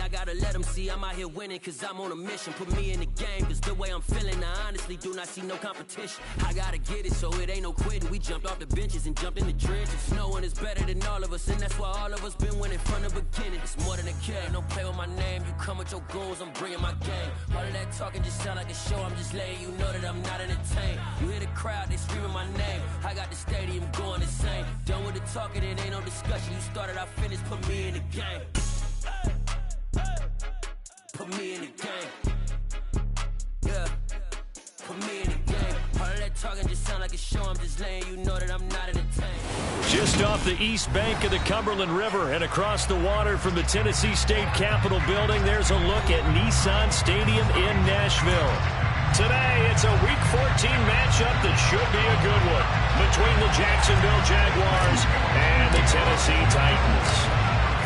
I gotta let them see I'm out here winning, cause I'm on a mission. Put me in the game, cause the way I'm feeling, I honestly do not see no competition. I gotta get it, so it ain't no quitting. We jumped off the benches and jumped in the trenches. No one is better than all of us, and that's why all of us been winning from the beginning. It's more than a game, don't play with my name. You come with your goons, I'm bringing my game. All of that talking just sound like a show, I'm just letting you know that I'm not entertained. You hear the crowd, they screaming my name. I got the stadium going insane. Done with the talking, it ain't no discussion. You started, I finished, put me in the game. Put me in the game. Yeah. Put me in the game. All of that talking just sound like a show. I'm just letting you know that I'm not entertained. Just off the east bank of the Cumberland River and across the water from the Tennessee State Capitol building, there's a look at Nissan Stadium in Nashville. Today, it's a Week 14 matchup that should be a good one between the Jacksonville Jaguars and the Tennessee Titans.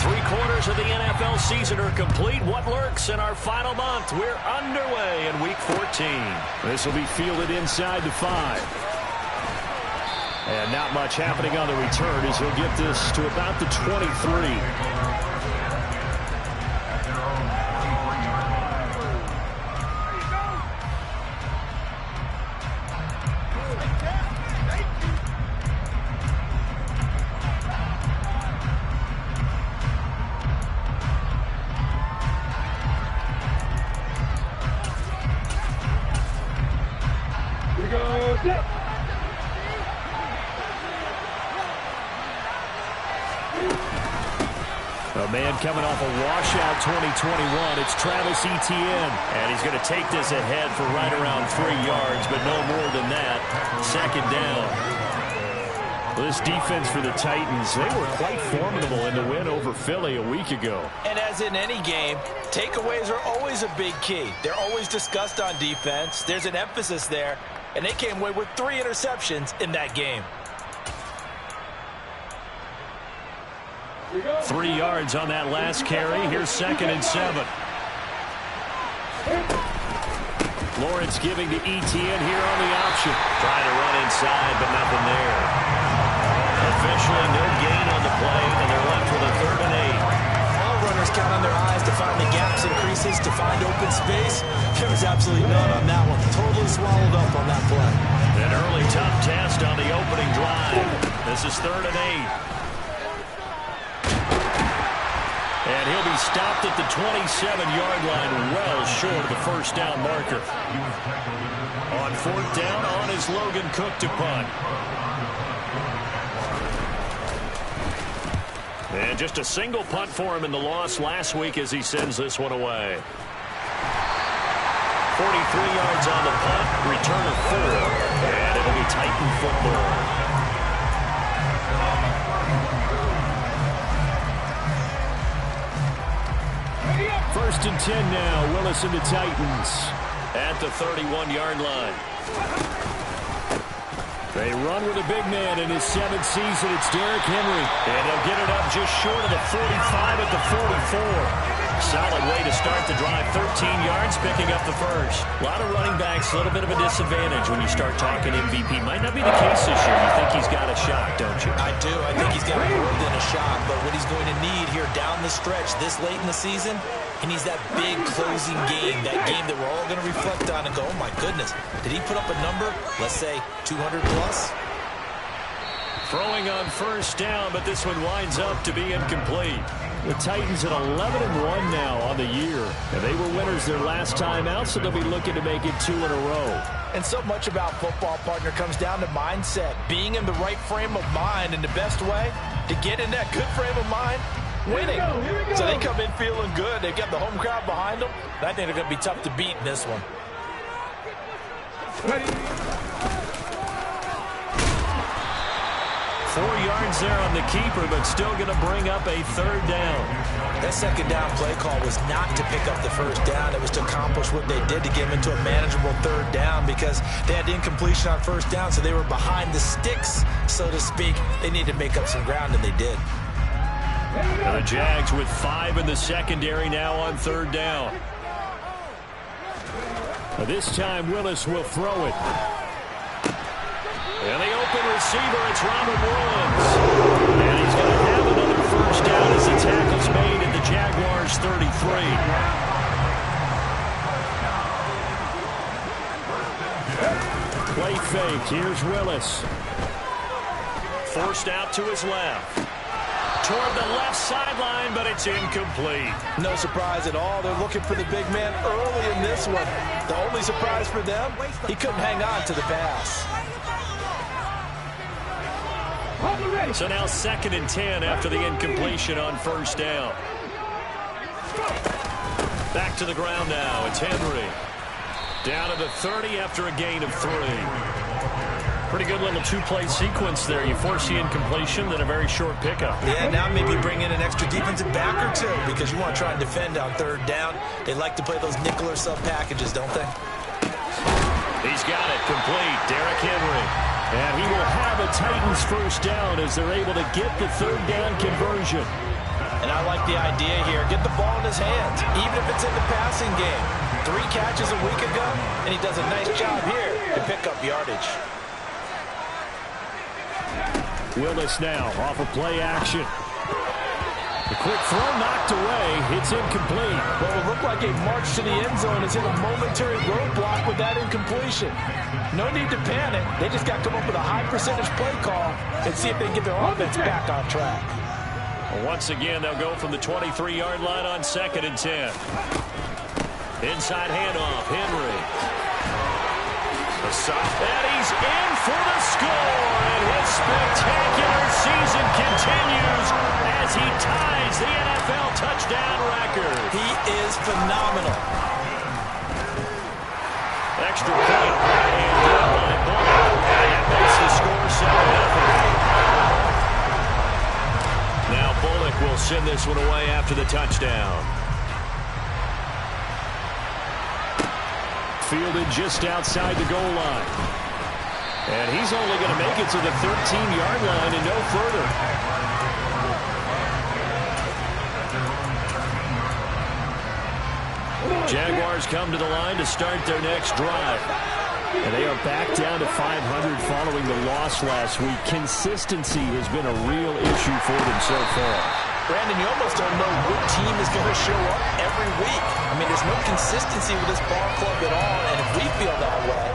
3/4 of the NFL season are complete. What lurks in our final month? We're underway in Week 14. This will be fielded inside the 5. And not much happening on the return as he'll get this to about the 23. A man coming off a washout 2021, it's Travis Etienne. And he's going to take this ahead for right around 3 yards, but no more than that. Second down. This defense for the Titans, they were quite formidable in the win over Philly a week ago. And as in any game, takeaways are always a big key. They're always discussed on defense. There's an emphasis there. And they came away with 3 interceptions in that game. 3 yards on that last carry. Here's 2nd and 7. Lawrence giving to Etienne here on the option. Trying to run inside, but nothing there. Officially no gain on the play, and they're left with a 3rd and 8. All runners count on their eyes to find the gaps and creases, to find open space. There was absolutely none on that one. Totally swallowed up on that play. An early tough test on the opening drive. This is 3rd and 8. And he'll be stopped at the 27-yard line, well short of the first down marker. On 4th down, on is Logan Cook to punt. And just a single punt for him in the loss last week as he sends this one away. 43 yards on the punt, return of 4, and it'll be Titan football. 1st and 10 now. Willis and the Titans at the 31-yard line. They run with a big man in his 7th season. It's Derrick Henry. And he'll get it up just short of the 45 at the 44. Solid way to start the drive. 13 yards, picking up the first. A lot of running backs, a little bit of a disadvantage when you start talking MVP. Might not be the case this year. You think he's got a shot, don't you? I do. I think he's got more than a shot. But what he's going to need here down the stretch this late in the season, he needs that big closing game, that game that we're all going to reflect on and go, oh, my goodness, did he put up a number, let's say 200 plus? Throwing on 1st down, but this one winds up to be incomplete. The Titans at 11-1 now on the year. And they were winners their last time out, so they'll be looking to make it 2 in a row. And so much about football, partner, comes down to mindset. Being in the right frame of mind, and the best way to get in that good frame of mind, winning. So they come in feeling good. They've got the home crowd behind them. I think they're going to be tough to beat in this one. Ready. 4 yards there on the keeper, but still going to bring up a 3rd down. That 2nd down play call was not to pick up the 1st down. It was to accomplish what they did to get them into a manageable 3rd down because they had incompletion on 1st down, so they were behind the sticks, so to speak. They needed to make up some ground, and they did. The Jags with 5 in the secondary now on 3rd down. This time Willis will throw it. And the open receiver, it's Robert Woods. And he's going to have another 1st first down as the tackle's made at the Jaguars' 33. Play fake. Here's Willis. Forced out to his left. Toward the left sideline, but it's incomplete. No surprise at all. They're looking for the big man early in this one. The only surprise for them, he couldn't hang on to the pass. So now 2nd and 10 after the incompletion on first down. Back to the ground now. It's Henry. Down to the 30 after a gain of 3. Pretty good little two-play sequence there. You force the incompletion, then a very short pickup. Yeah, now maybe bring in an extra defensive back or two because you want to try and defend on 3rd down. They like to play those nickel or sub packages, don't they? He's got it complete. Derrick Henry. And he will have a Titans first down as they're able to get the 3rd down conversion. And I like the idea here. Get the ball in his hands, even if it's in the passing game. 3 catches a week ago, and he does a nice job here to pick up yardage. Willis now off of play action. The quick throw knocked away. It's incomplete. Well, it looked like a march to the end zone has hit a momentary roadblock with that incompletion. No need to panic. They just got to come up with a high percentage play call and see if they can get their offense back on track. Well, once again, they'll go from the 23-yard line on 2nd and 10. Inside handoff, Henry. And he's in for the score, and his spectacular season continues as he ties the NFL touchdown record. He is phenomenal. Extra point, and good by Bullock. That makes the score 7-0. Now Bullock will send this one away after the touchdown. Fielded just outside the goal line. And he's only going to make it to the 13-yard line and no further. Jaguars come to the line to start their next drive. And they are back down to 500 following the loss last week. Consistency has been a real issue for them so far. Brandon, you almost don't know what team is going to show up every week. I mean, there's no consistency with this ball club at all, and if we feel that way,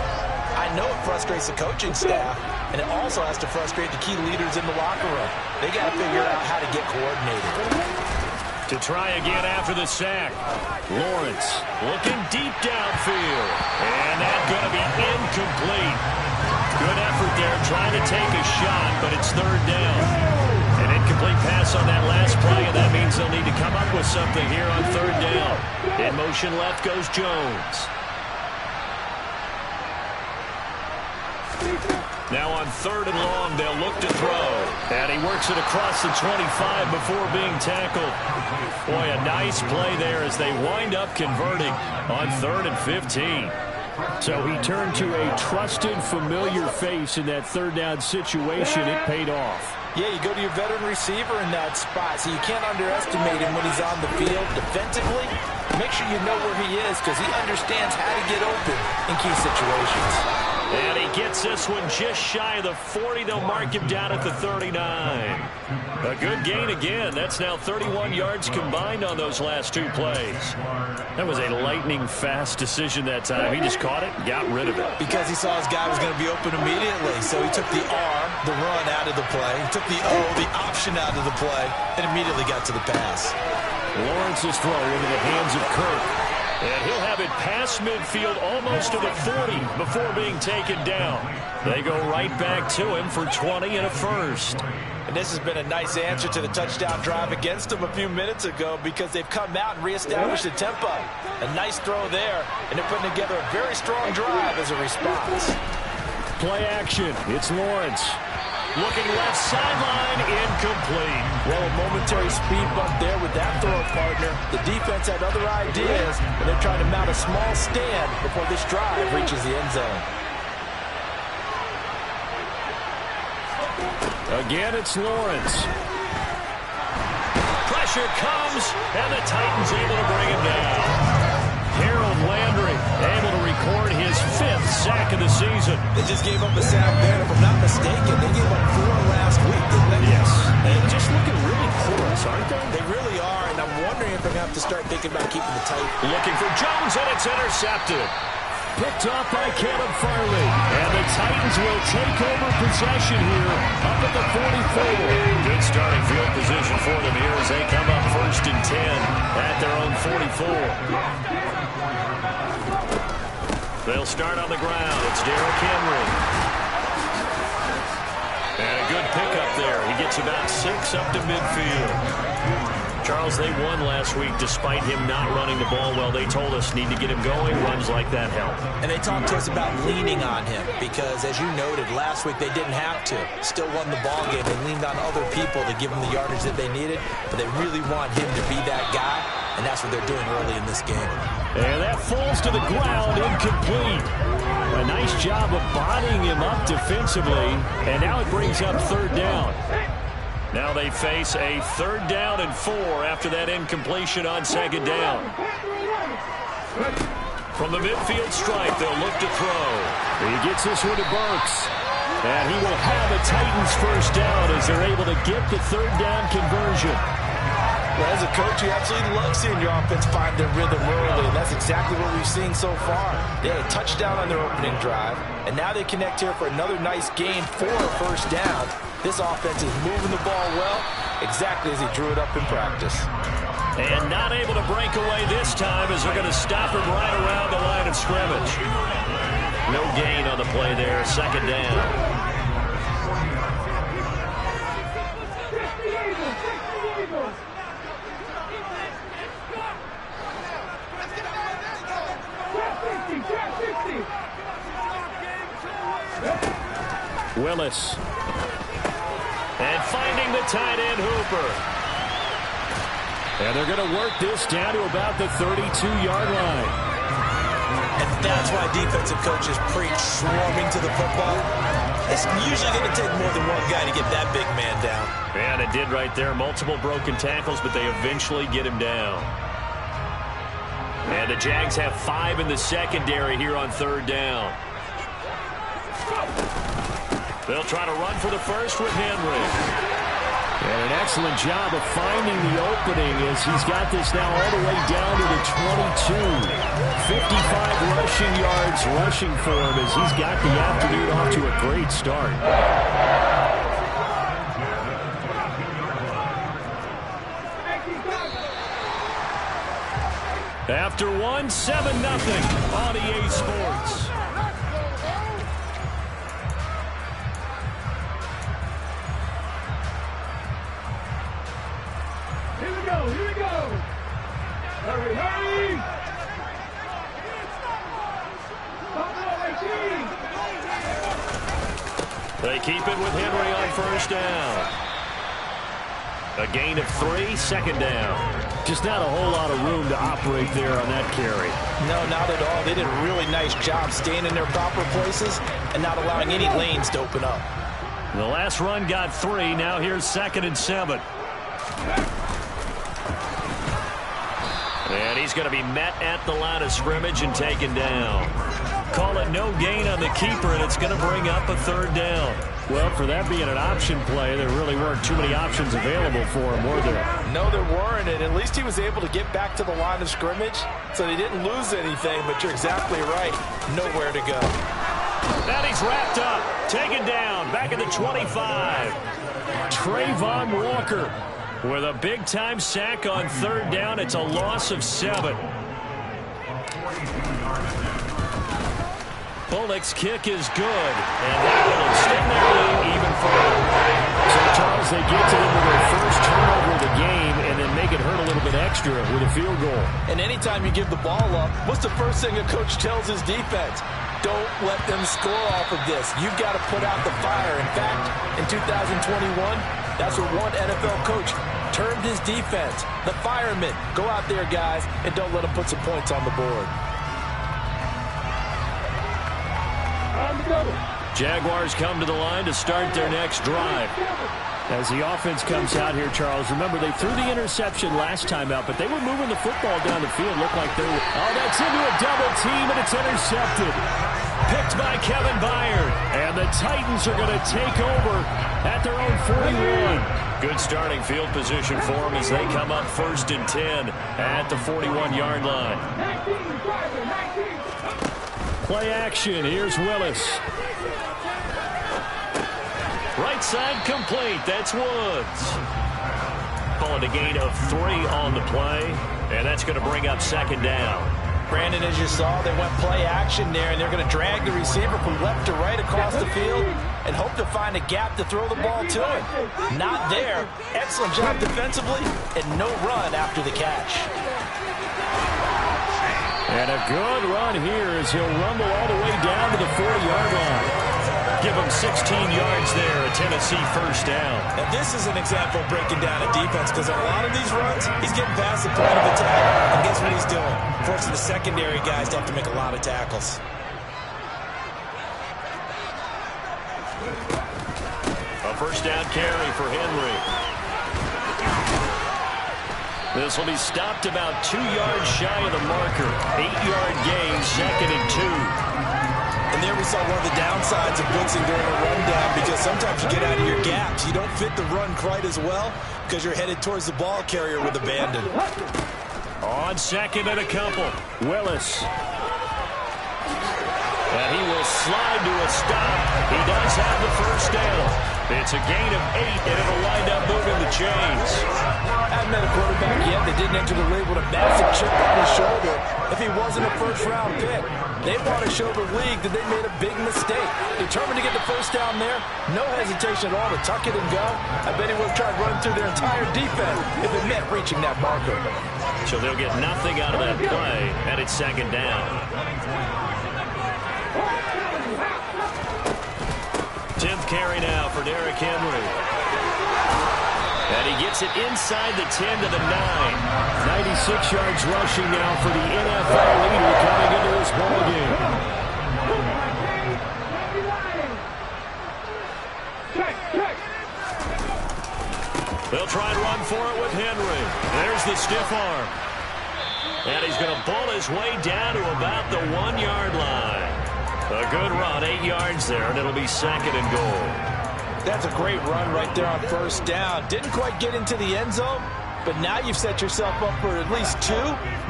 I know it frustrates the coaching staff, and it also has to frustrate the key leaders in the locker room. They got to figure out how to get coordinated. To try again after the sack. Lawrence looking deep downfield, and that's going to be incomplete. Good effort there, trying to take a shot, but it's 3rd down. An incomplete pass on that last play, and that means they'll need to come up with something here on 3rd down. In motion left goes Jones. Now on 3rd and long, they'll look to throw. And he works it across the 25 before being tackled. Boy, a nice play there as they wind up converting on 3rd and 15. So he turned to a trusted, familiar face in that 3rd down situation. It paid off. Yeah, you go to your veteran receiver in that spot, so you can't underestimate him when he's on the field defensively. Make sure you know where he is because he understands how to get open in key situations. And he gets this one just shy of the 40. They'll mark him down at the 39. A good gain again. That's now 31 yards combined on those last 2 plays. That was a lightning-fast decision that time. He just caught it and got rid of it. Because he saw his guy was going to be open immediately. So he took the R, the run, out of the play. He took the O, the option, out of the play, and immediately got to the pass. Lawrence's throw into the hands of Kirk. And he'll have it past midfield almost to the 40 before being taken down. They go right back to him for 20 and a first. And this has been a nice answer to the touchdown drive against them a few minutes ago because they've come out and reestablished the tempo. A nice throw there, and they're putting together a very strong drive as a response. Play action. It's Lawrence. Looking left sideline, incomplete. Well, a momentary speed bump there with that throw partner. The defense had other ideas, and they're trying to mount a small stand before this drive reaches the end zone. Again, it's Lawrence. Pressure comes, and the Titans able to bring him down. Harold Landry able to record his 5th sack of the season. They just gave up a sack there. If I'm not mistaken, they gave up 4 last week, didn't they? Yes. And just looking really porous, aren't they? They really are, and I'm wondering if they're going to have to start thinking about keeping the tight. Looking for Jones, and it's intercepted. Picked off by Caleb Farley. And the Titans will take over possession here up at the 44. Good starting field position for them here as they come up 1st and 10 at their own 44. They'll start on the ground. It's Derrick Henry. And a good pickup there. He gets about 6 up to midfield. Charles, they won last week despite him not running the ball well. They told us need to get him going. Runs like that help. And they talked to us about leaning on him because, as you noted, last week they didn't have to. Still won the ball game. They leaned on other people to give them the yardage that they needed, but they really want him to be that guy, and that's what they're doing early in this game. And that falls to the ground, incomplete. A nice job of bodying him up defensively, and now it brings up 3rd down. Now they face a 3rd down and 4 after that incompletion on 2nd down. From the midfield stripe, they'll look to throw. He gets this one to Burks. And he will have a Titans 1st down as they're able to get the 3rd down conversion. Well, as a coach, you absolutely love seeing your offense find their rhythm early, and that's exactly what we've seen so far. They had a touchdown on their opening drive, and now they connect here for another nice gain for a 1st down. This offense is moving the ball well, exactly as he drew it up in practice. And not able to break away this time as they're going to stop him right around the line of scrimmage. No gain on the play there, 2nd down. Willis. And finding the tight end, Hooper. And they're going to work this down to about the 32-yard line. And that's why defensive coaches preach swarming to the football. It's usually going to take more than one guy to get that big man down. And it did right there. Multiple broken tackles, but they eventually get him down. And the Jags have 5 in the secondary here on 3rd down. They'll try to run for the first with Henry. And an excellent job of finding the opening as he's got this now all the way down to the 22. 55 rushing yards rushing for him as he's got the afternoon off to a great start. After 1, 7-0 on EA Sports. Here we go. Hurry, hurry. They keep it with Henry on 1st down. A gain of 3, 2nd down. Just not a whole lot of room to operate there on that carry. No, not at all. They did a really nice job staying in their proper places and not allowing any lanes to open up. The last run got 3. Now here's 2nd and 7. And he's going to be met at the line of scrimmage and taken down. Call it no gain on the keeper, and it's going to bring up a 3rd down. Well, for that being an option play, there really weren't too many options available for him, were there? No, there weren't, and at least he was able to get back to the line of scrimmage, so they didn't lose anything, but you're exactly right. Nowhere to go. Now he's wrapped up, taken down, back at the 25. Trayvon Walker with a big-time sack on 3rd down. It's a loss of 7. Bullock's kick is good, and that will extend their lead even further. So, Charles, they get to them with their first turnover of the game and then make it hurt a little bit extra with a field goal. And anytime you give the ball up, what's the first thing a coach tells his defense? Don't let them score off of this. You've got to put out the fire. In fact, in 2021, that's what one NFL coach termed his defense. The firemen. Go out there, guys, and don't let them put some points on the board. Jaguars come to the line to start their next drive. As the offense comes out here, Charles, remember they threw the interception last time out, but they were moving the football down the field. Looked like they were, oh, that's into a double team, and it's intercepted. Picked by Kevin Byard. And the Titans are going to take over at their own 41. Good starting field position for them as they come up 1st and 10 at the 41-yard line. Play action. Here's Willis. Right side complete. That's Woods. Call it a gain of 3 on the play, and that's going to bring up 2nd down. Brandon, as you saw, they went play action there, and they're going to drag the receiver from left to right across the field and hope to find a gap to throw the ball to him. Not there. Excellent job defensively, and no run after the catch. And a good run here as he'll rumble all the way down to the 40-yard line. Give him 16 yards there, a Tennessee 1st down. And this is an example of breaking down a defense, because on a lot of these runs, he's getting past the point of attack, and guess what he's doing? Forcing the secondary guys to have to make a lot of tackles. A 1st down carry for Henry. This will be stopped about 2 yards shy of the marker. 8-yard gain, 2nd and 2. And there we saw one of the downsides of blitzing during a rundown, because sometimes you get out of your gaps. You don't fit the run quite as well because you're headed towards the ball carrier with abandon. On 2nd and a couple, Willis. And he will slide to a stop. He does have the 1st down. It's a gain of 8, and it'll wind up moving the chains. I haven't met a quarterback yet that didn't enter the league with a massive chip on his shoulder if he wasn't a 1st-round pick. They want to show the league that they made a big mistake. Determined to get the 1st down there, no hesitation at all to tuck it and go. I bet he would have tried running through their entire defense if it meant reaching that marker. So they'll get nothing out of that play, and it's 2nd down. 10th carry now for Derrick Henry. And he gets it inside the 10 to the 9. 96 yards rushing now for the NFL leader coming into this ballgame. They'll try and run for it with Henry. There's the stiff arm. And he's going to pull his way down to about the 1-yard line. A good run, 8 yards there, and it'll be 2nd and goal. That's a great run right there on 1st down. Didn't quite get into the end zone, but now you've set yourself up for at least 2,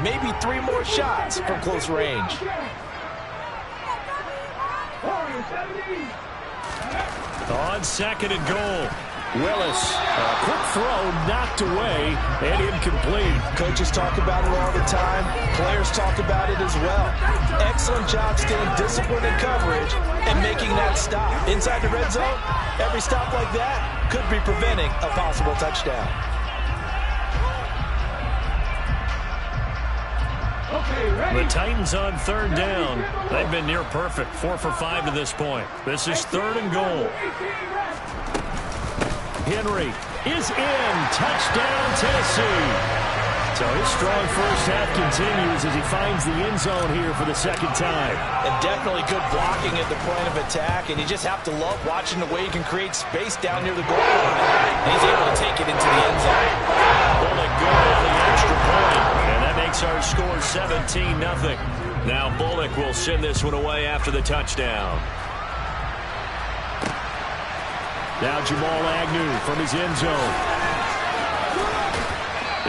maybe 3 more shots from close range. On 2nd and goal, Willis. A quick throw knocked away and incomplete. Coaches talk about it all the time. Players talk about it as well. Excellent job staying disciplined in coverage and making that stop. Inside the red zone, every stop like that could be preventing a possible touchdown. The Titans on 3rd down. They've been near perfect, 4 for 5 to this point. This is 3rd and goal. Henry is in. Touchdown, Tennessee. So his strong 1st half continues as he finds the end zone here for the 2nd time. And definitely good blocking at the point of attack, and you just have to love watching the way he can create space down near the goal line. And he's able to take it into the end zone. Bullock good on the extra point, and that makes our score 17-0. Now Bullock will send this one away after the touchdown. Now Jamal Agnew from his end zone.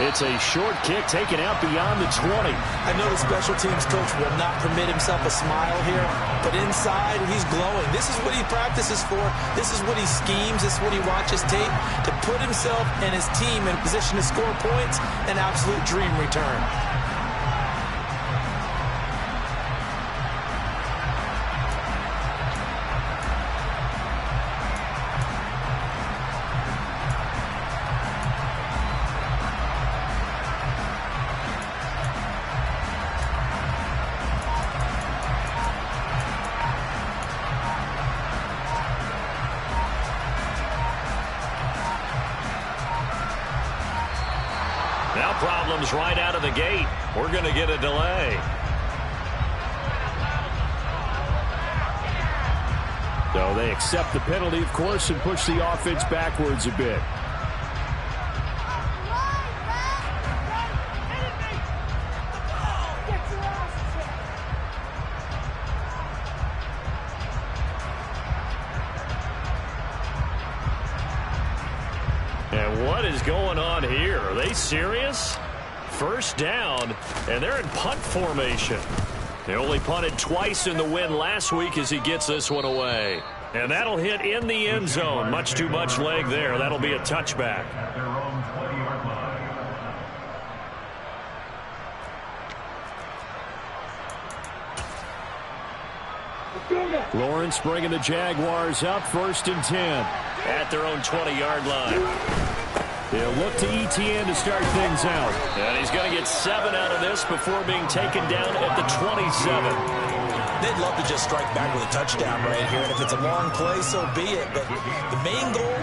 It's a short kick taken out beyond the 20. I know the special teams coach will not permit himself a smile here, but inside he's glowing. This is what he practices for. This is what he schemes. This is what he watches tape to put himself and his team in a position to score points. An absolute dream return. Now problems right out of the gate. We're going to get a delay. So they accept the penalty, of course, and push the offense backwards a bit. What is going on here? Are they serious? First down, and they're in punt formation. They only punted twice in the win last week as he gets this one away. And that'll hit in the end zone. Much too much leg there. That'll be a touchback. Lawrence bringing the Jaguars up 1st and 10 at their own 20-yard line. They'll look to Etienne to start things out. And he's going to get 7 out of this before being taken down at the 27. They'd love to just strike back with a touchdown right here, and if it's a long play, so be it. But the main goal,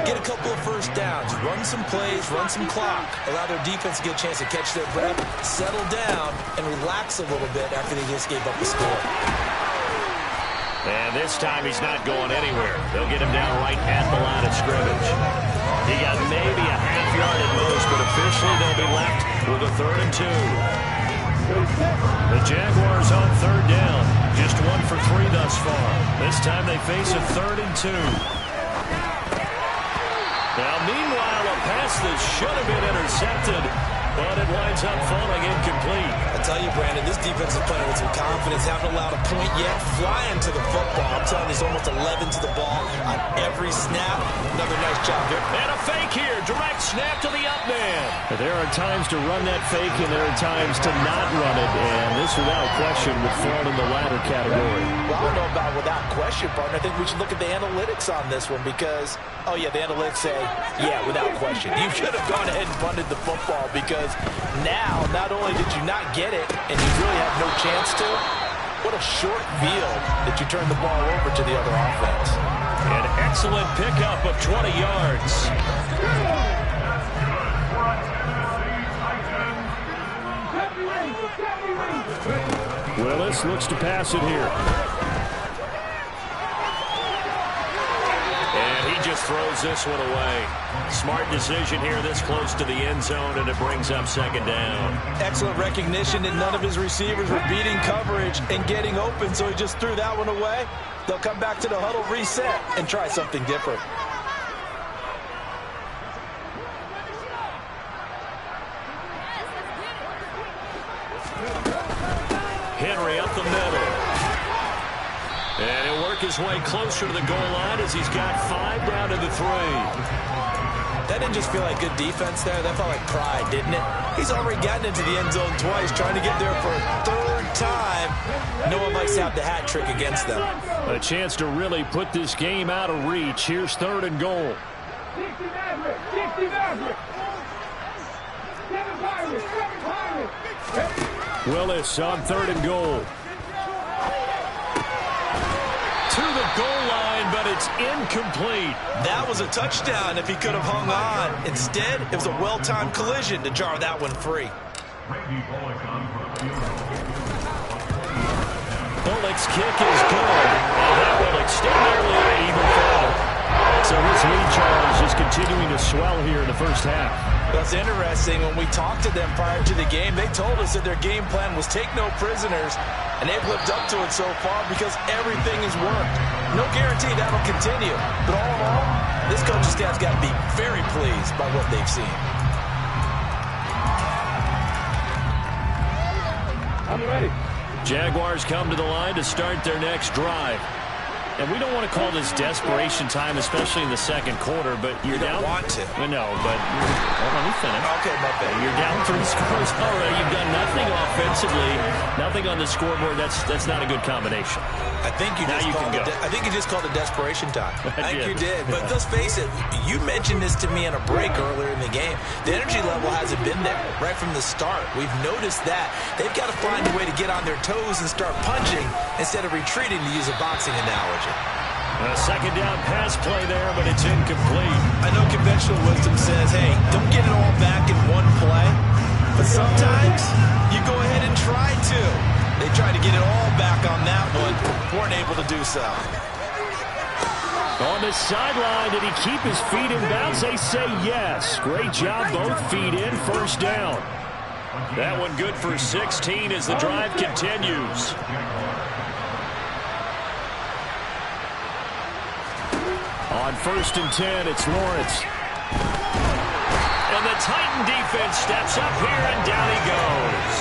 get a couple of first downs, run some plays, run some clock, allow their defense to get a chance to catch their breath, settle down, and relax a little bit after they just gave up the score. And this time he's not going anywhere. They'll get him down right at the line of scrimmage. He got maybe a half yard at most, but officially they'll be left with a 3rd and 2. The Jaguars on 3rd down. Just 1 for 3 thus far. This time they face a 3rd and 2. Now, meanwhile, a pass that should have been intercepted, but it winds up falling incomplete. I tell you, Brandon, this defense is playing with some confidence. Haven't allowed a point yet. Flying to the football. I'm telling you, there's almost 11 to the ball on every snap. Another nice job there. And a fake here. Direct snap to the up man. There are times to run that fake, and there are times to not run it. And this, without question, would fall in the latter category. Well, I don't know about without question, partner. I think we should look at the analytics on this one because, oh, yeah, the analytics say, yeah, without question. You should have gone ahead and punted the football because now, not only did you not get it and you really have no chance to, what a short field that you turn the ball over to the other offense. An excellent pickup of 20 yards. Willis looks to pass it here. And he just throws this one away. Smart decision here this close to the end zone, and it brings up 2nd down. Excellent recognition that none of his receivers were beating coverage and getting open, so he just threw that one away. They'll come back to the huddle, reset, and try something different. Henry up the middle. And he'll work his way closer to the goal line as he's got 5 down to the 3. That didn't just feel like good defense there. That felt like pride, didn't it? He's already gotten into the end zone twice, trying to get there for a 3rd time. No one likes to have the hat trick against them. A chance to really put this game out of reach. Here's 3rd and goal. 60 Maverick, 60 Maverick. 7 Pirates. Willis on 3rd and goal. To the goal line, but it's incomplete. That was a touchdown if he could have hung on. Instead, it was a well-timed collision to jar that one free. Bullock's kick is good, and that will extend their lead even further. So his lead, Charles, is continuing to swell here in the first half. That's interesting. When we talked to them prior to the game, they told us that their game plan was take no prisoners, and they've lived up to it so far because everything has worked. No guarantee that'll continue, but all in all, this coaching staff's got to be very pleased by what they've seen. I'm ready. Jaguars come to the line to start their next drive. And we don't want to call this desperation time, especially in the 2nd quarter, but you're down. You don't want to. No, but let me finish. Okay, my bad. You're down 3 scores already. You've done nothing offensively, nothing on the scoreboard. That's not a good combination. I think you just called it desperation time. I think you did. But let's face it, you mentioned this to me on a break earlier in the game. The energy level hasn't been there right from the start. We've noticed that. They've got to find a way to get on their toes and start punching instead of retreating, to use a boxing analogy. A 2nd down pass play there, but it's incomplete. I know conventional wisdom says, hey, don't get it all back in one play. But sometimes you go ahead and try to. They tried to get it all back on that one. Weren't able to do so. On the sideline, did he keep his feet in bounds? They say yes. Great job, both feet in, 1st down. That one good for 16 as the drive continues. On 1st and 10, it's Lawrence. and the Titan defense steps up here, and down he goes.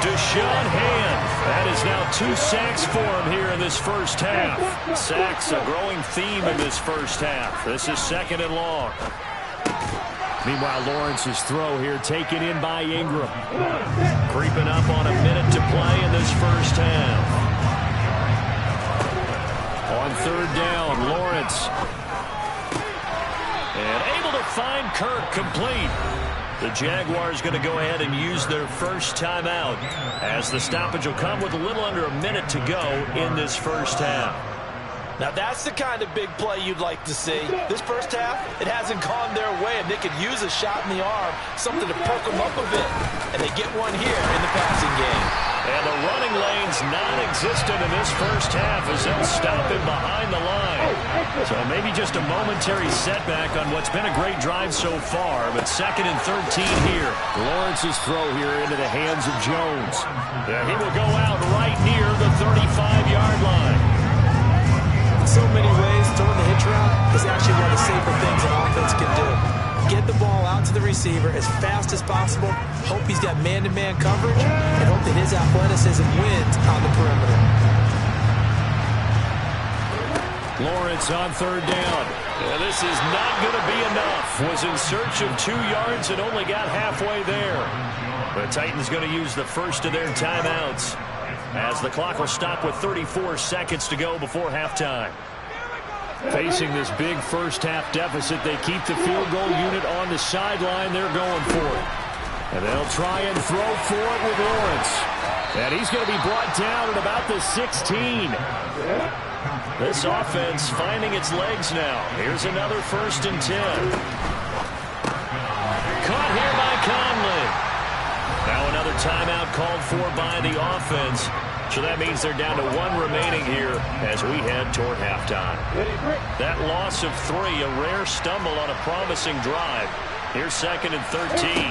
Deshaun Hand. That is now 2 sacks for him here in this first half. Sacks, a growing theme in this first half. This is 2nd and long. Meanwhile, Lawrence's throw here taken in by Ingram. Creeping up on a minute to play in this first half. On 3rd down, Lawrence. And able to find Kirk complete. The Jaguars going to go ahead and use their first timeout as the stoppage will come with a little under a minute to go in this first half. Now that's the kind of big play you'd like to see. This first half, it hasn't gone their way, and they could use a shot in the arm, something to perk them up a bit. And they get one here in the passing game. And the running lane's non-existent in this first half as they'll stop him behind the line. So maybe just a momentary setback on what's been a great drive so far, but 2nd and 13 here. Lawrence's throw here into the hands of Jones. Yeah, he will go out right near the 35-yard line. In so many ways, throwing the hitch route is actually one of the safer things an offense can do. Get the ball out to the receiver as fast as possible, hope he's got man-to-man coverage, and hope that his athleticism wins on the perimeter. Lawrence on 3rd down. Yeah, this is not going to be enough. Was in search of 2 yards and only got halfway there. The Titans going to use the first of their timeouts as the clock will stop with 34 seconds to go before halftime. Facing this big first-half deficit, they keep the field goal unit on the sideline. They're going for it. And they'll try and throw for it with Lawrence. And he's going to be brought down at about the 16. This offense finding its legs now. Here's another 1st and 10. Caught here by Conley. Now another timeout called for by the offense. So that means they're down to 1 remaining here as we head toward halftime. That loss of 3, a rare stumble on a promising drive. Here's 2nd and 13.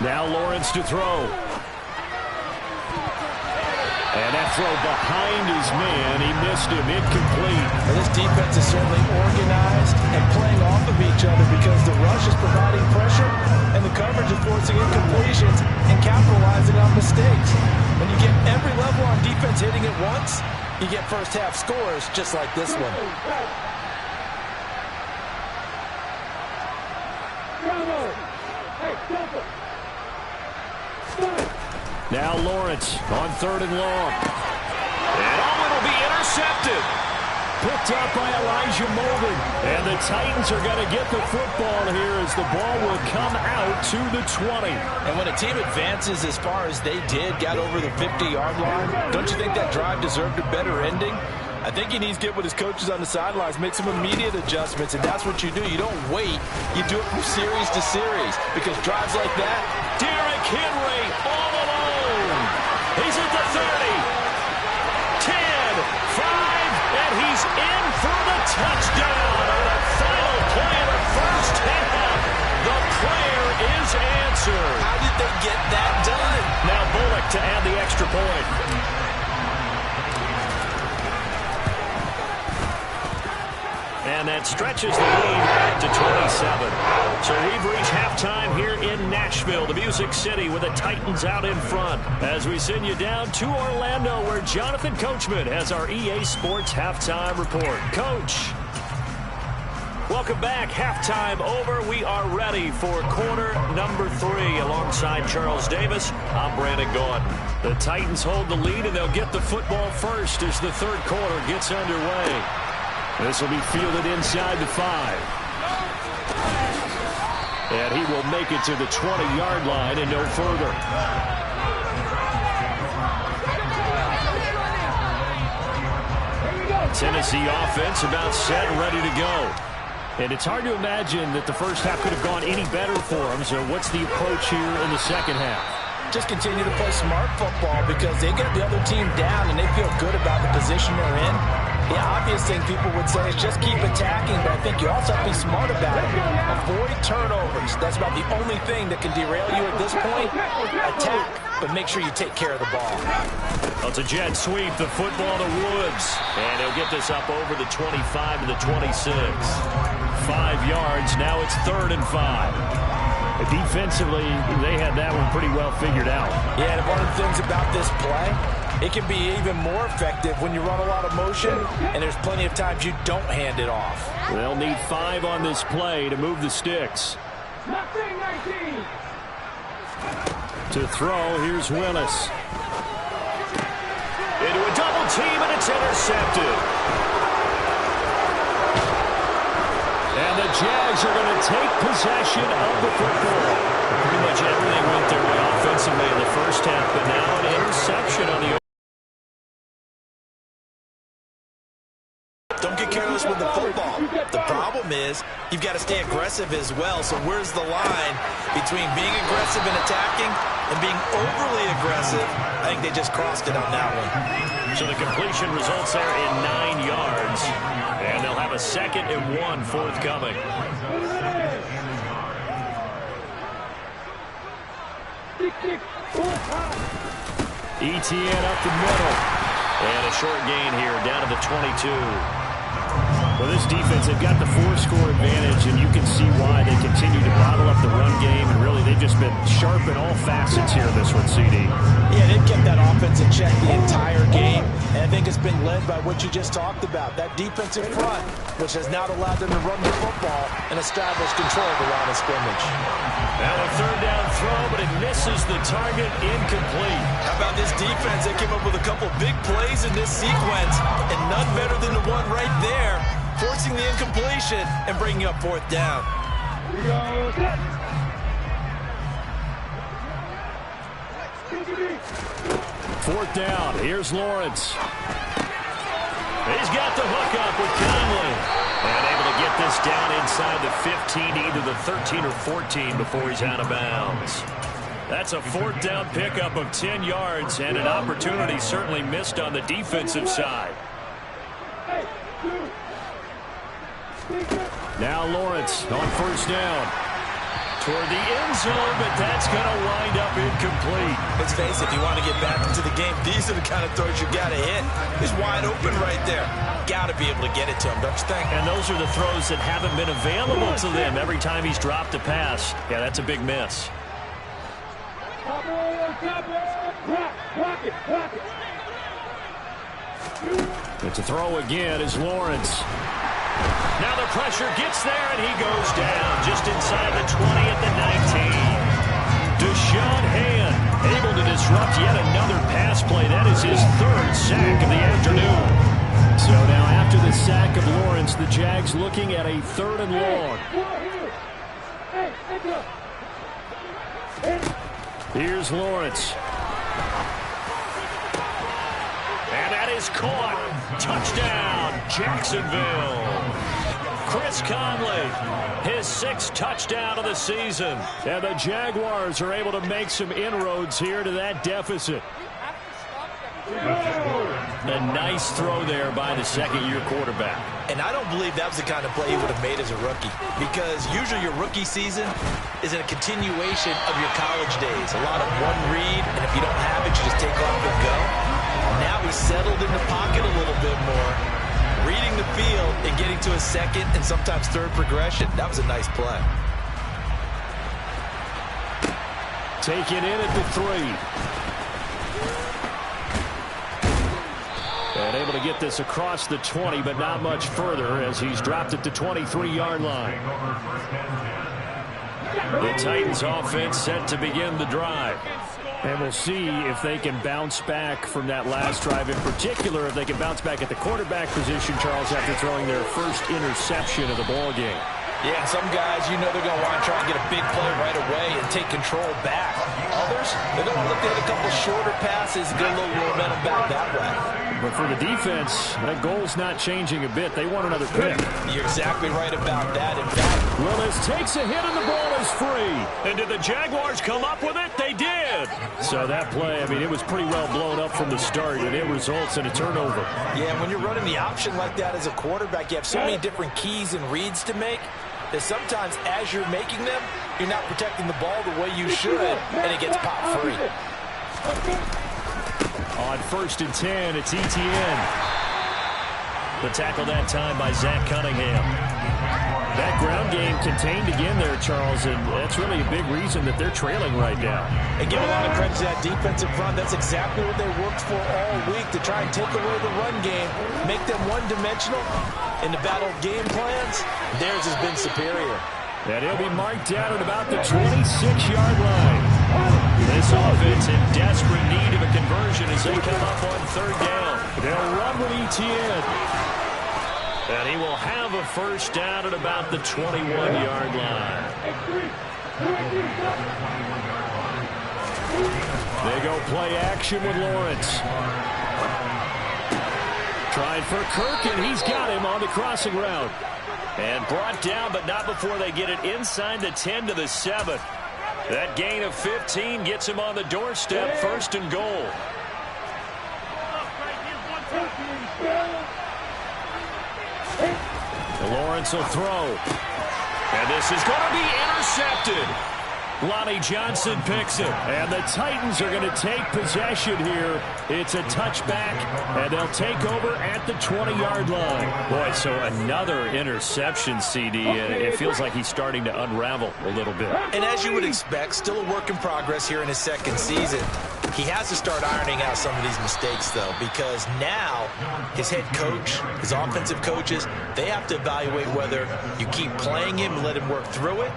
Now Lawrence to throw. And that throw behind his man. He missed him. Incomplete. And this defense is certainly organized and playing off of each other because the rush is providing pressure and the coverage is forcing incompletions and capitalizing on mistakes. When you get every level on defense hitting it once, you get first-half scores just like this one. Now Lawrence on 3rd and long. And it'll be intercepted. Picked up by Elijah Molden. And the Titans are going to get the football here as the ball will come out to the 20. And when a team advances as far as they did, got over the 50-yard line, don't you think that drive deserved a better ending? I think he needs to get with his coaches on the sidelines, make some immediate adjustments, and that's what you do. You don't wait. You do it from series to series because drives like that. Derrick Henry all alone. He's at the 30, 10, 5, and he's in for the touchdown on the final play of the first half. The prayer is answered. How did they get that done? Now Bullock to add the extra point. And that stretches the lead back to 27. So we've reached halftime here in Nashville, the Music City, with the Titans out in front. As we send you down to Orlando, where Jonathan Coachman has our EA Sports halftime report. Coach. Welcome back. Halftime over. We are ready for quarter number 3. Alongside Charles Davis, I'm Brandon Gaudin. The Titans hold the lead, and they'll get the football first as the third quarter gets underway. This will be fielded inside the 5. And he will make it to the 20-yard line and no further. Tennessee offense about set and ready to go. And it's hard to imagine that the first half could have gone any better for them. So what's the approach here in the second half? Just continue to play smart football because they get the other team down and they feel good about the position they're in. The obvious thing people would say is just keep attacking, but I think you also have to be smart about it. Avoid turnovers. That's about the only thing that can derail you at this point. Attack, but make sure you take care of the ball. Well, it's a jet sweep, the football to Woods. And he'll get this up over the 25 to the 26. 5 yards, now it's 3rd and 5. Defensively, they had that one pretty well figured out. Yeah, and one of the things about this play, it can be even more effective when you run a lot of motion, and there's plenty of times you don't hand it off. They'll need 5 on this play to move the sticks. To throw, here's Willis. Into a double team, and it's intercepted. And the Jags are going to take possession of the football. Pretty much everything went their way offensively in the first half, but now an interception on the... Don't get careless with the football. The problem is you've got to stay aggressive as well. So where's the line between being aggressive and attacking and being overly aggressive? I think they just crossed it on that one. So the completion results there in 9 yards. And they'll have a 2nd and 1 forthcoming. Etienne up the middle. And a short gain here down to the 22. Well, this defense, they've got the 4-score advantage, and you can see why they continue to bottle up the run game. And really, they've just been sharp in all facets here, this one, CD. Yeah, they've kept that offense in check the entire game. And I think it's been led by what you just talked about, that defensive front, which has now allowed them to run the football and establish control of the line of scrimmage. Now a 3rd down throw, but it misses the target, incomplete. How about this defense? They came up with a couple big plays in this sequence, and none better than the one right there, forcing the incompletion and bringing up 4th down. Fourth down. Here's Lawrence. He's got the hook up with Conley. And able to get this down inside the 15 to either the 13 or 14 before he's out of bounds. That's a 4th down pickup of 10 yards and an opportunity certainly missed on the defensive side. Now Lawrence on 1st down. Toward the end zone, but that's going to wind up incomplete. Let's face it, if you want to get back into the game, these are the kind of throws you got to hit. He's wide open right there. Got to be able to get it to him, don't you think? And those are the throws that haven't been available to them every time he's dropped a pass. Yeah, that's a big miss. And to throw again is Lawrence. Now the pressure gets there, and he goes down just inside the 20 at the 19. Deshaun Hand able to disrupt yet another pass play. That is his 3rd sack of the afternoon. So now after the sack of Lawrence, the Jags looking at a 3rd and long. Here's Lawrence. And that is caught. Touchdown, Jacksonville. Chris Conley, his 6th touchdown of the season. And the Jaguars are able to make some inroads here to that deficit. A nice throw there by the 2nd-year quarterback. And I don't believe that was the kind of play he would have made as a rookie, because usually your rookie season is a continuation of your college days. A lot of one read, and if you don't have it, you just take off and go. Now he's settled in the pocket a little bit more, reading the field and getting to a 2nd and sometimes 3rd progression. That was a nice play. Taken in at the 3. And able to get this across the 20, but not much further as he's dropped at the 23-yard line. The Titans offense set to begin the drive. And we'll see if they can bounce back from that last drive, in particular if they can bounce back at the quarterback position, Charles, after throwing their 1st interception of the ball game. Yeah, some guys, you know they're going to want to try and get a big play right away and take control back. Others, they're going to look at a couple shorter passes and get a little momentum back that way. But for the defense, that goal's not changing a bit. They want another pick. You're exactly right about that. In fact, Willis takes a hit and the ball is free. And did the Jaguars come up with it? They did. So that play, I mean, it was pretty well blown up from the start, and it results in a turnover. Yeah, when you're running the option like that as a quarterback, you have so many different keys and reads to make that sometimes as you're making them, you're not protecting the ball the way you should, and it gets popped free. On 1st and 10, it's Etienne. The tackle that time by Zach Cunningham. That ground game contained again there, Charles, and that's really a big reason that they're trailing right now. And give a lot of credit to that defensive front. That's exactly what they worked for all week, to try and take away the run game, make them one-dimensional. In the battle of game plans, theirs has been superior. And he'll be marked down at about the 26-yard line. This offense in desperate need of a conversion as they come up on third down. They'll run with Etienne. And he will have a first down at about the 21-yard line. They go play action with Lawrence. Trying for Kirk, and he's got him on the crossing route. And brought down, but not before they get it inside the 10 to the 7. That gain of 15 gets him on the doorstep, first and goal. Lawrence will throw. And this is going to be intercepted. Lonnie Johnson picks it. And the Titans are going to take possession here. It's a touchback, and they'll take over at the 20-yard line. Boy, so another interception, CD. And it feels like he's starting to unravel a little bit. And as you would expect, still a work in progress here in his second season. He has to start ironing out some of these mistakes, though, because now his head coach, his offensive coaches, they have to evaluate whether you keep playing him and let him work through it,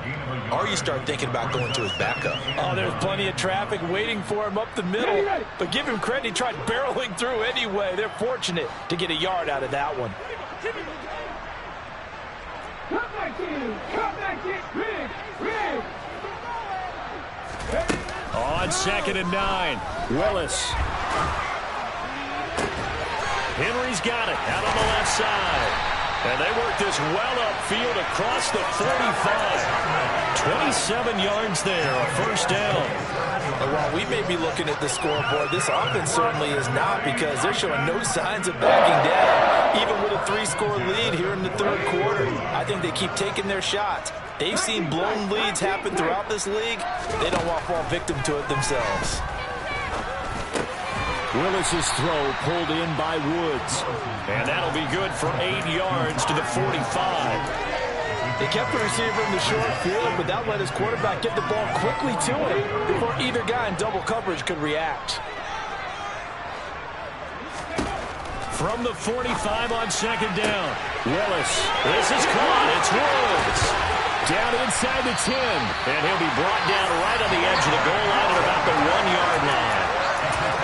or you start thinking about going to his backup. Oh, there's plenty of traffic waiting for him up the middle, but give him credit, he tried barreling through anyway. They're fortunate to get a yard out of that one. Come back in, Riggs. On 2nd and 9, Willis. Henry's got it out on the left side. And they work this well upfield across the 45. 27 yards there, a first down. And while we may be looking at the scoreboard, this offense certainly is not, because they're showing no signs of backing down. Even with a 3-score lead here in the third quarter, I think they keep taking their shots. They've seen blown leads happen throughout this league. They don't want to fall victim to it themselves. Willis's throw pulled in by Woods. And that'll be good for 8 yards to the 45. They kept the receiver in the short field, but that let his quarterback get the ball quickly to him before either guy in double coverage could react. From the 45 on 2nd down, Willis. This is caught. It's Woods. Down inside the 10. And he'll be brought down right on the edge of the goal line at about the 1-yard line.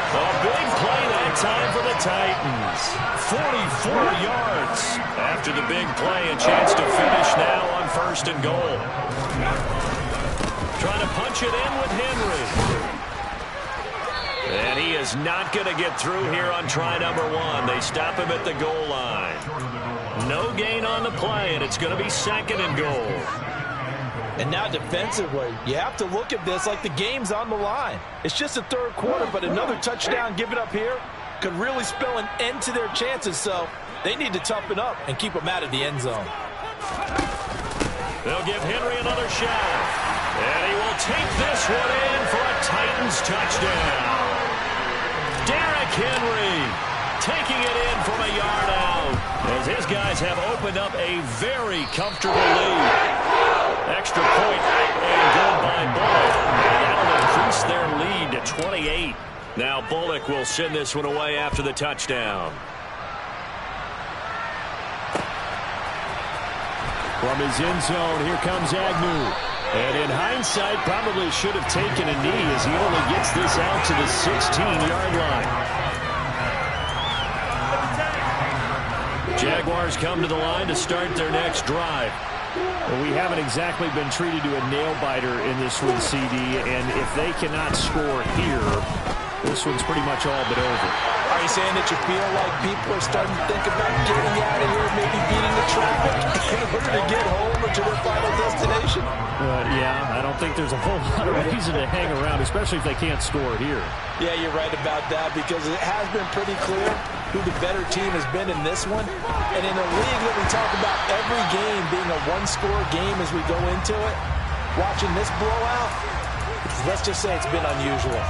A big play that time for the Titans. 44 yards. After the big play, a chance to finish now on 1st and goal. Trying to punch it in with Henry. And he is not going to get through here on try number 1. They stop him at the goal line. No gain on the play, and it's going to be 2nd and goal. And now defensively, you have to look at this like the game's on the line. It's just the third quarter, but another touchdown given up here could really spell an end to their chances, so they need to toughen up and keep them out of the end zone. They'll give Henry another shot. And he will take this one in for a Titans touchdown. Derrick Henry taking it in from a yard out, as his guys have opened up a very comfortable lead. Extra point and good by Bullock. And that'll increase their lead to 28. Now Bullock will send this one away after the touchdown. From his end zone, here comes Agnew. And in hindsight, probably should have taken a knee as he only gets this out to the 16-yard line. Jaguars come to the line to start their next drive. Well, we haven't exactly been treated to a nail-biter in this one, CD, and if they cannot score here, this one's pretty much all but over. Are you saying that you feel like people are starting to think about getting out of here, maybe beating the traffic in order to get home or to their final destination? Yeah, I don't think there's a whole lot of reason to hang around, especially if they can't score here. Yeah, you're right about that, because it has been pretty clear who the better team has been in this one. And in a league that we talk about every game being a one-score game as we go into it, watching this blowout, let's just say it's been unusual.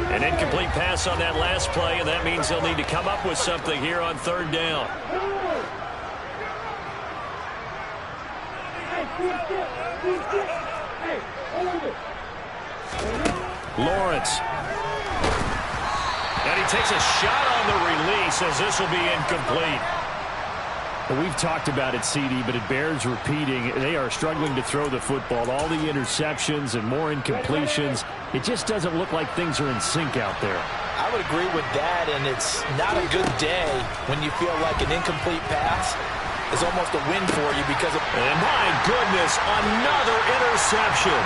And incomplete pass on that last play, and that means they'll need to come up with something here on third down. Lawrence. And he takes a shot on the release as this will be incomplete. Well, we've talked about it, CD, but it bears repeating. They are struggling to throw the football. All the interceptions and more incompletions. It just doesn't look like things are in sync out there. I would agree with that, and it's not a good day when you feel like an incomplete pass is almost a win for you because of... And my goodness, another interception.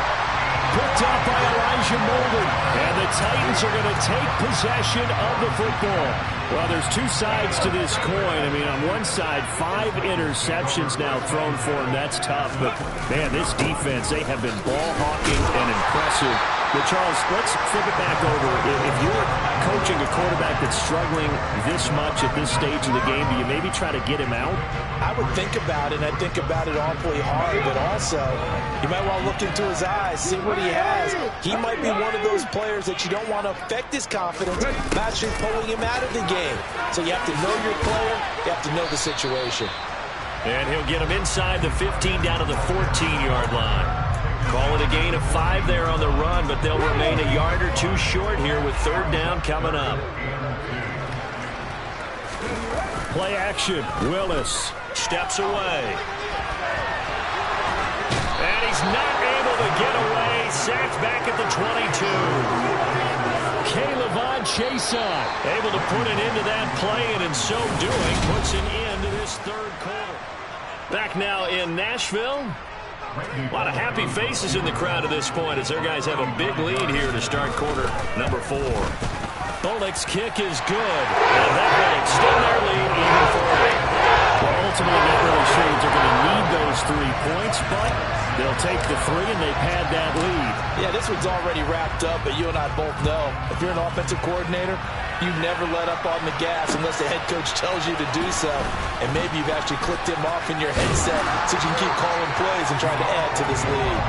Picked up by Elijah Molden. And the Titans are going to take possession of the football. Well, there's two sides to this coin. I mean, on one side, 5 interceptions now thrown for him. That's tough. But, man, this defense, they have been ball-hawking and impressive. But, Charles, let's flip it back over. If you're coaching a quarterback that's struggling this much at this stage of the game, do you maybe try to get him out? I would think about it, and I think about it awfully hard, but also you might want to look into his eyes, see what he has. He might be one of those players that you don't want to affect his confidence by actually pulling him out of the game. So you have to know your player, you have to know the situation. And he'll get him inside the 15 down to the 14-yard line. Call it a gain of 5 there on the run, but they'll remain a yard or two short here with third down coming up. Play action. Willis steps away. And he's not able to get away. Sacked back at the 22. K'Lavon Chaisson able to put an end to that play, and in so doing puts an end to this third quarter. Back now in Nashville. A lot of happy faces in the crowd at this point as their guys have a big lead here to start quarter number 4. Bullock's kick is good, and that will extend their lead even further. Well, ultimately, not really sure that they're going to need those 3 points, but they'll take the 3, and they've had that lead. Yeah, this one's already wrapped up, but you and I both know if you're an offensive coordinator, you never let up on the gas unless the head coach tells you to do so. And maybe you've actually clicked him off in your headset so you can keep calling plays and trying to add to this lead.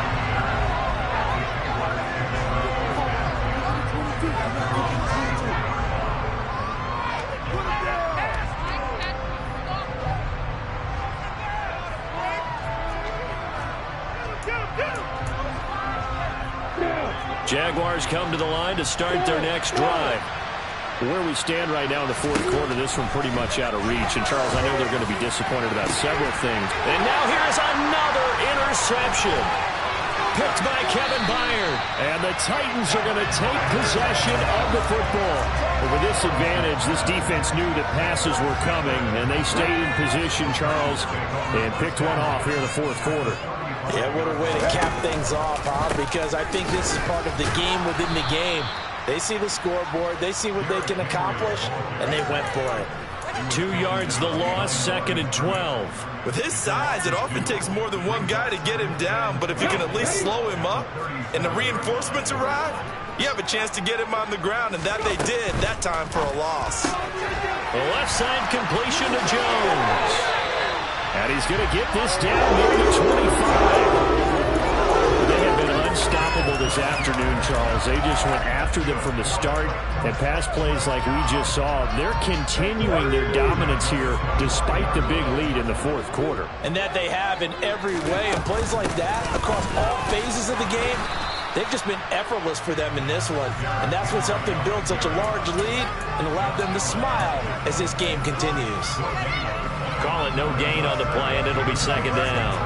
Jaguars come to the line to start their next drive. Where we stand right now in the fourth quarter, this one pretty much out of reach. And, Charles, I know they're going to be disappointed about several things. And now here's another interception. Picked by Kevin Byard. And the Titans are going to take possession of the football. But with this advantage, this defense knew that passes were coming, and they stayed in position, Charles, and picked one off here in the fourth quarter. Yeah, what a way to cap things off, huh? Because I think this is part of the game within the game. They see the scoreboard, they see what they can accomplish, and they went for it. 2 yards the loss, 2nd and 12. With his size, it often takes more than one guy to get him down, but if you can at least slow him up and the reinforcements arrive, you have a chance to get him on the ground, and that they did, that time for a loss. The left side completion to Jones. And he's going to get this down near the 25. They have been unstoppable this afternoon, Charles. They just went after them from the start, and pass plays like we just saw. They're continuing their dominance here despite the big lead in the fourth quarter. And that they have in every way. And plays like that across all phases of the game, they've just been effortless for them in this one. And that's what's helped them build such a large lead and allowed them to smile as this game continues. Call it no gain on the play, and it'll be 2nd down.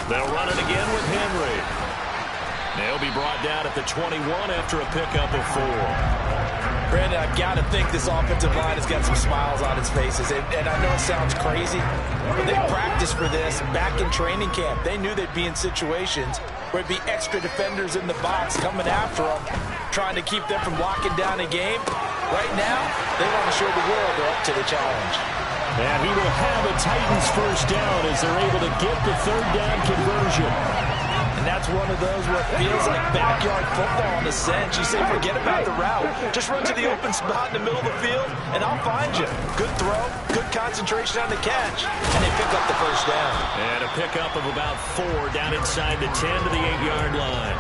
They'll run it again with Henry. They'll be brought down at the 21 after a pickup of 4. Brandon, I've got to think this offensive line has got some smiles on its faces. And I know it sounds crazy, but they practiced for this back in training camp. They knew they'd be in situations where it'd be extra defenders in the box coming after them, trying to keep them from locking down a game. Right now, they want to show the world they're up to the challenge. And he will have a Titans first down as they're able to get the third down conversion. And that's one of those what feels like backyard football in a sense. You say forget about the route. Just run to the open spot in the middle of the field, and I'll find you. Good throw, good concentration on the catch, and they pick up the first down. And a pickup of about 4 down inside the 10 to the 8-yard line.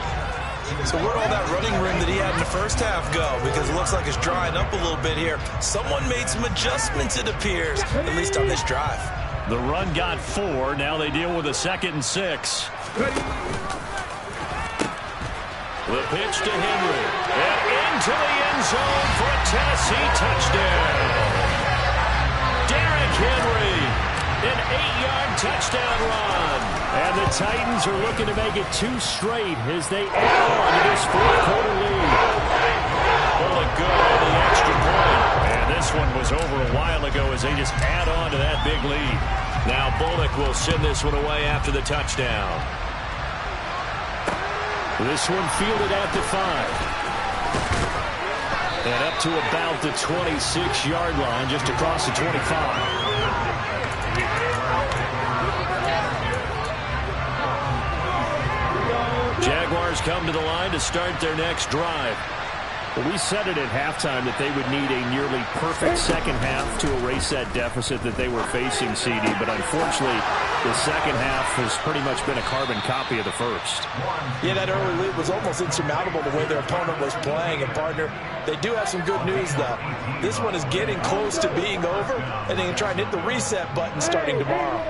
So where'd all that running room that he had in the first half go? Because it looks like it's drying up a little bit here. Someone made some adjustments, it appears, at least on this drive. The run got 4. Now they deal with a 2nd and 6. The pitch to Henry. And into the end zone for a Tennessee touchdown. Derrick Henry. An 8-yard touchdown run. And the Titans are looking to make it 2 straight as they add on to this 4th quarter lead. Bullock good on the extra point. And this one was over a while ago as they just add on to that big lead. Now Bullock will send this one away after the touchdown. This one fielded at the 5. And up to about the 26-yard line, just across the 25. Jaguars come to the line to start their next drive. Well, we said it at halftime that they would need a nearly perfect second half to erase that deficit that they were facing, CD. But unfortunately, the second half has pretty much been a carbon copy of the first. Yeah, that early lead was almost insurmountable the way their opponent was playing. And, partner, they do have some good news, though. This one is getting close to being over, and they can try and hit the reset button starting tomorrow.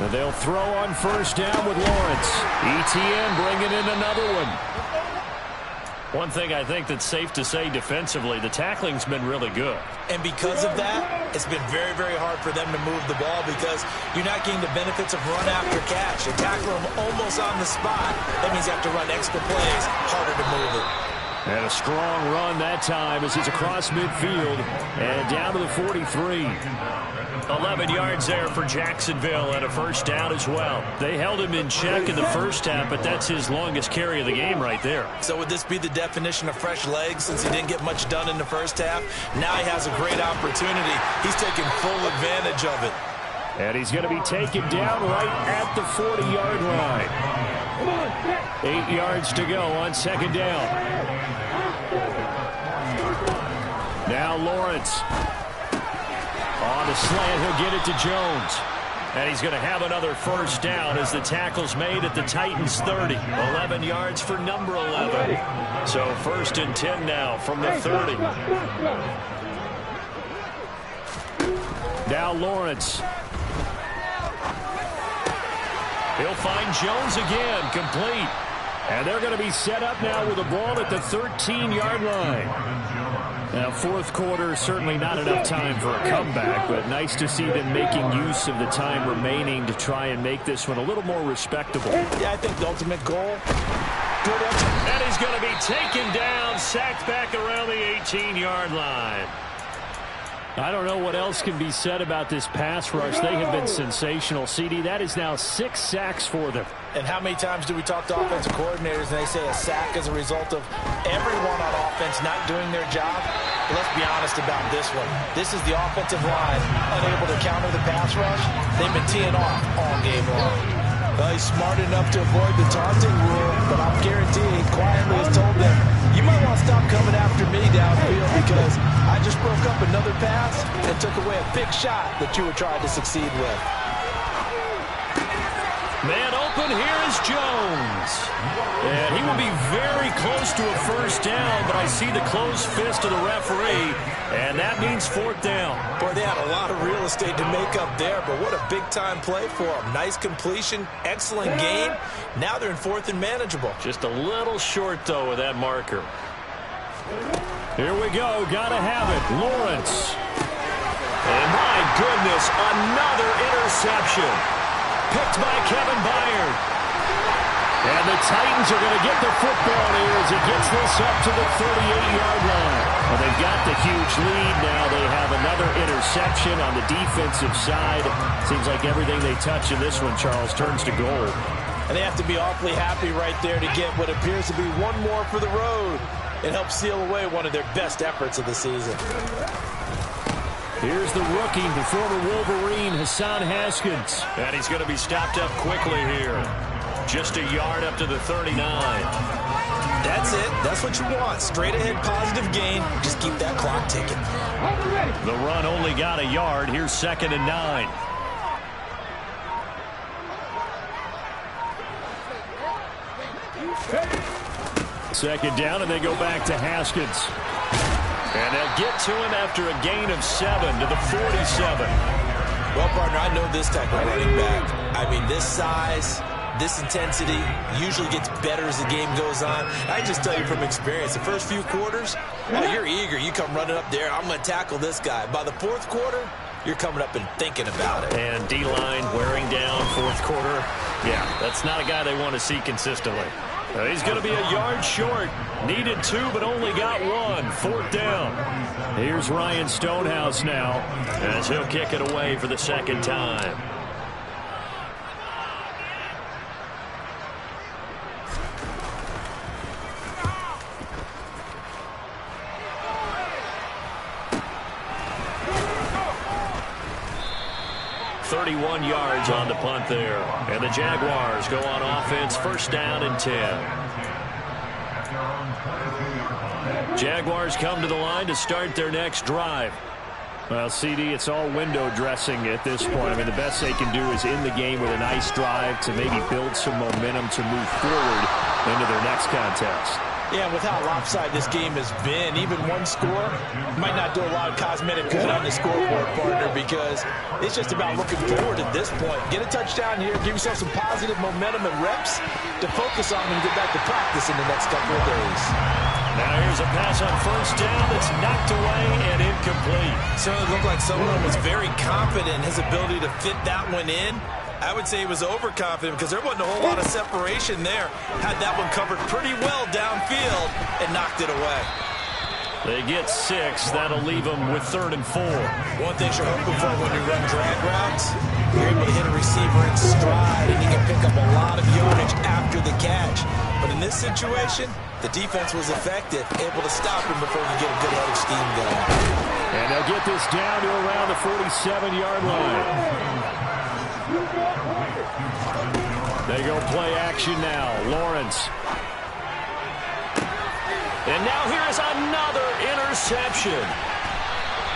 And they'll throw on first down with Lawrence. ETN bringing in another one. One thing I think that's safe to say defensively, the tackling's been really good. And because of that, it's been very, very hard for them to move the ball because you're not getting the benefits of run after catch. You tackle them almost on the spot. That means you have to run extra plays, harder to move it. And a strong run that time as he's across midfield and down to the 43. 11 yards there for Jacksonville and a first down as well. They held him in check in the first half, but that's his longest carry of the game right there. So would this be the definition of fresh legs since he didn't get much done in the first half? Now he has a great opportunity. He's taking full advantage of it. And he's going to be taken down right at the 40-yard line. 8 yards to go on second down. Now Lawrence. On the slant, he'll get it to Jones. And he's going to have another first down as the tackle's made at the Titans' 30. 11 yards for number 11. So 1st and 10 now from the 30. Now Lawrence. He'll find Jones again, complete. And they're going to be set up now with the ball at the 13-yard line. Now, 4th quarter, certainly not enough time for a comeback, but nice to see them making use of the time remaining to try and make this one a little more respectable. Yeah, I think the ultimate goal. Good effort. And he's going to be taken down, sacked back around the 18-yard line. I don't know what else can be said about this pass rush. They have been sensational. CD, that is now 6 sacks for them. And how many times do we talk to offensive coordinators and they say a sack is a result of everyone on offense not doing their job? Well, let's be honest about this one. This is the offensive line unable to counter the pass rush. They've been teeing off all game long. Well, he's smart enough to avoid the taunting rule, but I'm guaranteeing he quietly has told them, you might want to stop coming after me downfield because I just broke up another pass and took away a big shot that you were trying to succeed with. Man open, here is Jones. And he will be very close to a first down, but I see the closed fist of the referee, and that means 4th down. Boy, they had a lot of real estate to make up there, but what a big-time play for them. Nice completion, excellent game. Now they're in 4th and manageable. Just a little short, though, with that marker. Here we go. Got to have it. Lawrence. And my goodness, another interception. Picked by Kevin Byard. And the Titans are going to get the football here as he gets this up to the 38-yard line. Well, they've got the huge lead now. They have another interception on the defensive side. Seems like everything they touch in this one, Charles, turns to gold. And they have to be awfully happy right there to get what appears to be one more for the road. It helps seal away one of their best efforts of the season. Here's the rookie, the former Wolverine, Hassan Haskins. And he's going to be stopped up quickly here. Just a yard up to the 39. That's it. That's what you want. Straight ahead positive gain. Just keep that clock ticking. The run only got a yard. Here's 2nd and 9. Second down, and they go back to Haskins. And they'll get to him after a gain of 7 to the 47. Well, partner, I know this type of running back. I mean, this size, this intensity usually gets better as the game goes on. I just tell you from experience, the first few quarters, well, you're eager. You come running up there, I'm going to tackle this guy. By the fourth quarter, you're coming up and thinking about it. And D-line wearing down fourth quarter. Yeah, that's not a guy they want to see consistently. He's going to be a yard short. Needed 2, but only got 1. 4th down. Here's Ryan Stonehouse now as he'll kick it away for the second time. .31 yards on the punt there. And the Jaguars go on offense, 1st down and 10. Jaguars come to the line to start their next drive. Well, CD, it's all window dressing at this point. I mean, the best they can do is in the game with a nice drive to maybe build some momentum to move forward into their next contest. Yeah, with how lopsided this game has been, even one score might not do a lot of cosmetic good on the scoreboard, partner, because it's just about looking forward at this point. Get a touchdown here, give yourself some positive momentum and reps to focus on and get back to practice in the next couple of days. Now here's a pass on 1st down that's knocked away and incomplete. So it looked like someone was very confident in his ability to fit that one in. I would say he was overconfident because there wasn't a whole lot of separation there. Had that one covered pretty well downfield and knocked it away. They get 6. That'll leave them with 3rd and 4. One thing you're hoping for when you run drag routes, you're able to hit a receiver in stride and he can pick up a lot of yardage after the catch. But in this situation, the defense was effective, able to stop him before he get a good head of steam going. And they'll get this down to around the 47-yard line. They go play action now. Lawrence. And now here is another interception.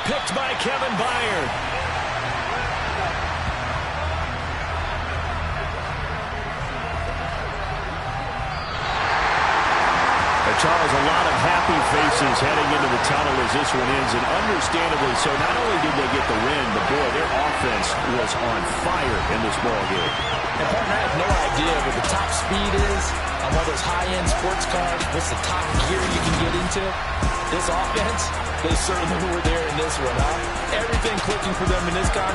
Picked by Kevin Byard. Charles, a lot of happy faces heading into the tunnel as this one ends, and understandably so. Not only did they get the win, but boy, their offense was on fire in this ballgame. And partner, I have no idea what the top speed is on one of those high-end sports cars. What's the top gear you can get into? This offense, they certainly were there in this one, huh? Everything clicking for them in this contest.